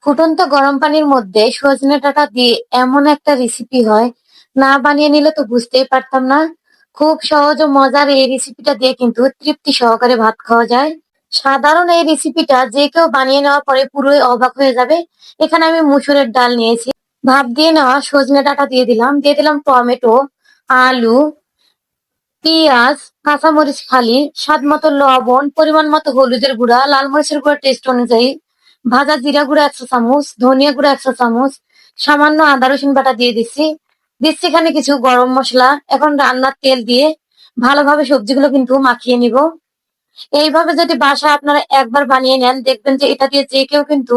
ফুটন্ত গরম পানির মধ্যে সজনে ডাঁটা দিয়ে এমন একটা রেসিপি হয়, না বানিয়ে নিলে তো বুঝতেই পারতাম না। খুব সহজ ও মজার এই রেসিপিটা দিয়ে কিন্তু তৃপ্তি সহকারে ভাত খাওয়া যায়। সাধারণ এই রেসিপিটা যে কেউ বানিয়ে নেওয়ার পরে পুরোই অবাক হয়ে যাবে। এখানে আমি মুসুরের ডাল নিয়েছি, ভাপ দিয়ে নেওয়া সজনে ডাঁটা দিয়ে দিলাম টমেটো, আলু, পেঁয়াজ, কাঁচামরিচ ফালি, স্বাদ মতো লবণ, পরিমাণ মতো হলুদের গুঁড়া, লাল মরিচের গুঁড়া টেস্ট অনুযায়ী, ভাজা জিরা গুঁড়া 100 চামচ, ধনিয়া গুঁড়া 100 চামচ, সামান্য আদা রসুন বাটা দিয়ে দিচ্ছি এখানে কিছু গরম মশলা। এখন রান্নার তেল দিয়ে ভালোভাবে সবজিগুলো কিন্তু মাখিয়ে নিব। এইভাবে যদি বাসায় আপনারা একবার বানিয়ে নেন, দেখবেন যে এটা দিয়ে যে কেউ কিন্তু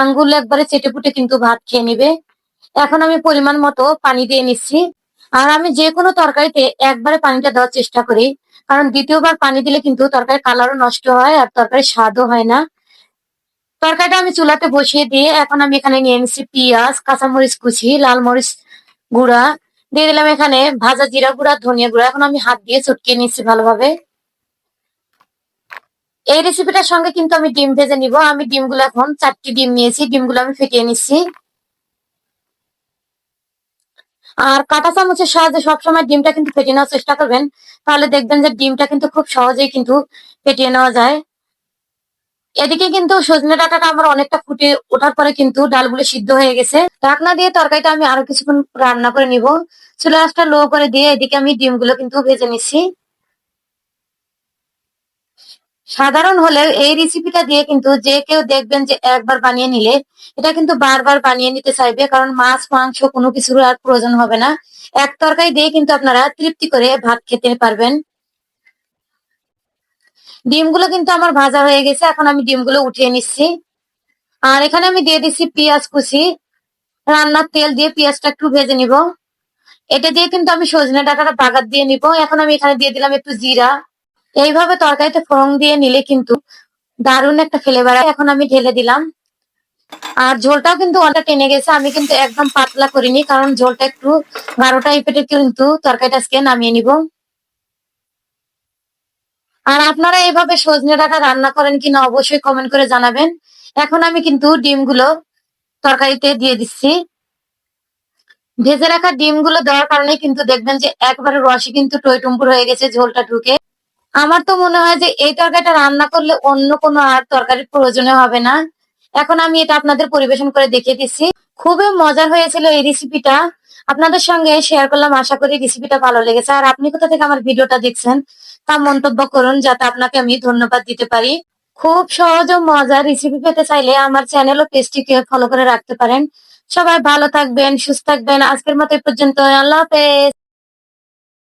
আঙ্গুল একবারে চেটেপুটে কিন্তু ভাত খেয়ে নিবে। এখন আমি পরিমাণ মতো পানি দিয়ে নিচ্ছি। আর আমি যে কোনো তরকারিতে একবারে পানিটা দেওয়ার চেষ্টা করি, কারণ দ্বিতীয়বার পানি দিলে কিন্তু তরকারির কালারও নষ্ট হয় আর তরকারির স্বাদও হয় না। তরকারিটা আমি চুলাতে বসিয়ে দিয়ে এখন আমি এখানে নিয়ে নিচ্ছি পেঁয়াজ, কাঁচামরিচ কুচি, লাল মরিচ গুঁড়া, দিয়ে দিলাম এখানে ভাজা জিরা গুঁড়া, ধনিয়া গুঁড়া। এখন আমি হাত দিয়ে চটকিয়ে নিচ্ছি ভালোভাবে। এই রেসিপিটার সঙ্গে কিন্তু আমি ডিম ভেজে নিব। আমি ডিমগুলো এখন 4টি ডিম নিয়েছি, ডিমগুলো আমি ফেটিয়ে নিচ্ছি। আর কাঁটা চামচের সাহায্যে সবসময় ডিমটা কিন্তু ফেটিয়ে নেওয়ার চেষ্টা করবেন, তাহলে দেখবেন যে ডিমটা কিন্তু খুব সহজেই কিন্তু ফেটিয়ে নেওয়া যায়। এদিকে কিন্তু সজনে ডাঁটাটা আমার অনেকটা ফুটে ওঠার পরে কিন্তু ডালগুলো সিদ্ধ হয়ে গেছে। ঢাকনা দিয়ে তরকারিটা আমি আরো কিছুক্ষণ রান্না করে নিব। চুলা আঁচটা লো করে দিয়ে এদিকে আমি ডিমগুলো কিন্তু ভেজে নিচ্ছি। সাধারণ হলেও এই রেসিপিটা দিয়ে কিন্তু যে কেউ দেখবেন যে একবার বানিয়ে নিলে এটা কিন্তু বারবার বানিয়ে নিতে চাইবে, কারণ মাছ মাংস কোনো কিছুর আর প্রয়োজন হবে না। এক তরকারি দিয়ে কিন্তু আপনারা তৃপ্তি করে ভাত খেতে পারবেন। ডিমগুলো কিন্তু আমার ভাজা হয়ে গেছে, এখন আমি ডিমগুলো উঠিয়ে নিচ্ছি। আর এখানে আমি দিয়ে দিচ্ছি পেঁয়াজ কুচি। রান্নার তেল দিয়ে পেঁয়াজটা একটু ভেজে নিব। এটা দিয়ে কিন্তু আমি সজনে ডাঁটাটা বাগার দিয়ে নিব। এখন আমি এখানে দিয়ে দিলাম একটু জিরা। এইভাবে তরকারিতে ফোড়ন দিয়ে নিলে কিন্তু দারুণ একটা ফ্লেভার। এখন আমি ঢেলে দিলাম। আর ঝোলটাও কিন্তু অনেকটা টেনে গেছে, আমি কিন্তু একদম পাতলা করিনি, কারণ ঝোলটা একটু গাঢ় টাইপের কিন্তু তরকারিটা আজকে নামিয়ে নিব। আর আপনারা এইভাবে সজনে ডাঁটা রান্না করেন কিনা অবশ্যই কমেন্ট করে জানাবেন। এখন আমি কিন্তু ডিমগুলো তরকারিতে দিয়ে দিচ্ছি। ভেজে রাখা ডিমগুলো দেওয়ার কারণে কিন্তু দেখবেন যে একবারে রসে কিন্তু টইটুম্বুর হয়ে গেছে ঝোলটা ঢুকে। আমার তো মনে হয় যে এই তরকারিটা রান্না করলে অন্য কোনো আর তরকারির প্রয়োজনে হবে না। এখন আমি এটা আপনাদের পরিবেশন করে দেখিয়ে দিচ্ছি। খুবই মজার হয়েছিল এই রেসিপিটা। আপনাদের সঙ্গে শেয়ার করলাম, আশা করি রেসিপিটা ভালো লেগেছে। আর আপনি কোথা থেকে আমার ভিডিওটা দেখছেন তা মন্তব্য করুন, যাতে আপনাকে আমি ধন্যবাদ দিতে পারি। খুব সহজ ও মজার রেসিপি পেতে চাইলে আমার চ্যানেল ও পেজটিকে ফলো করে রাখতে পারেন। সবাই ভালো থাকবেন, সুস্থ থাকবেন। আজকের মতো এই পর্যন্ত। আল্লাহ হাফেজ।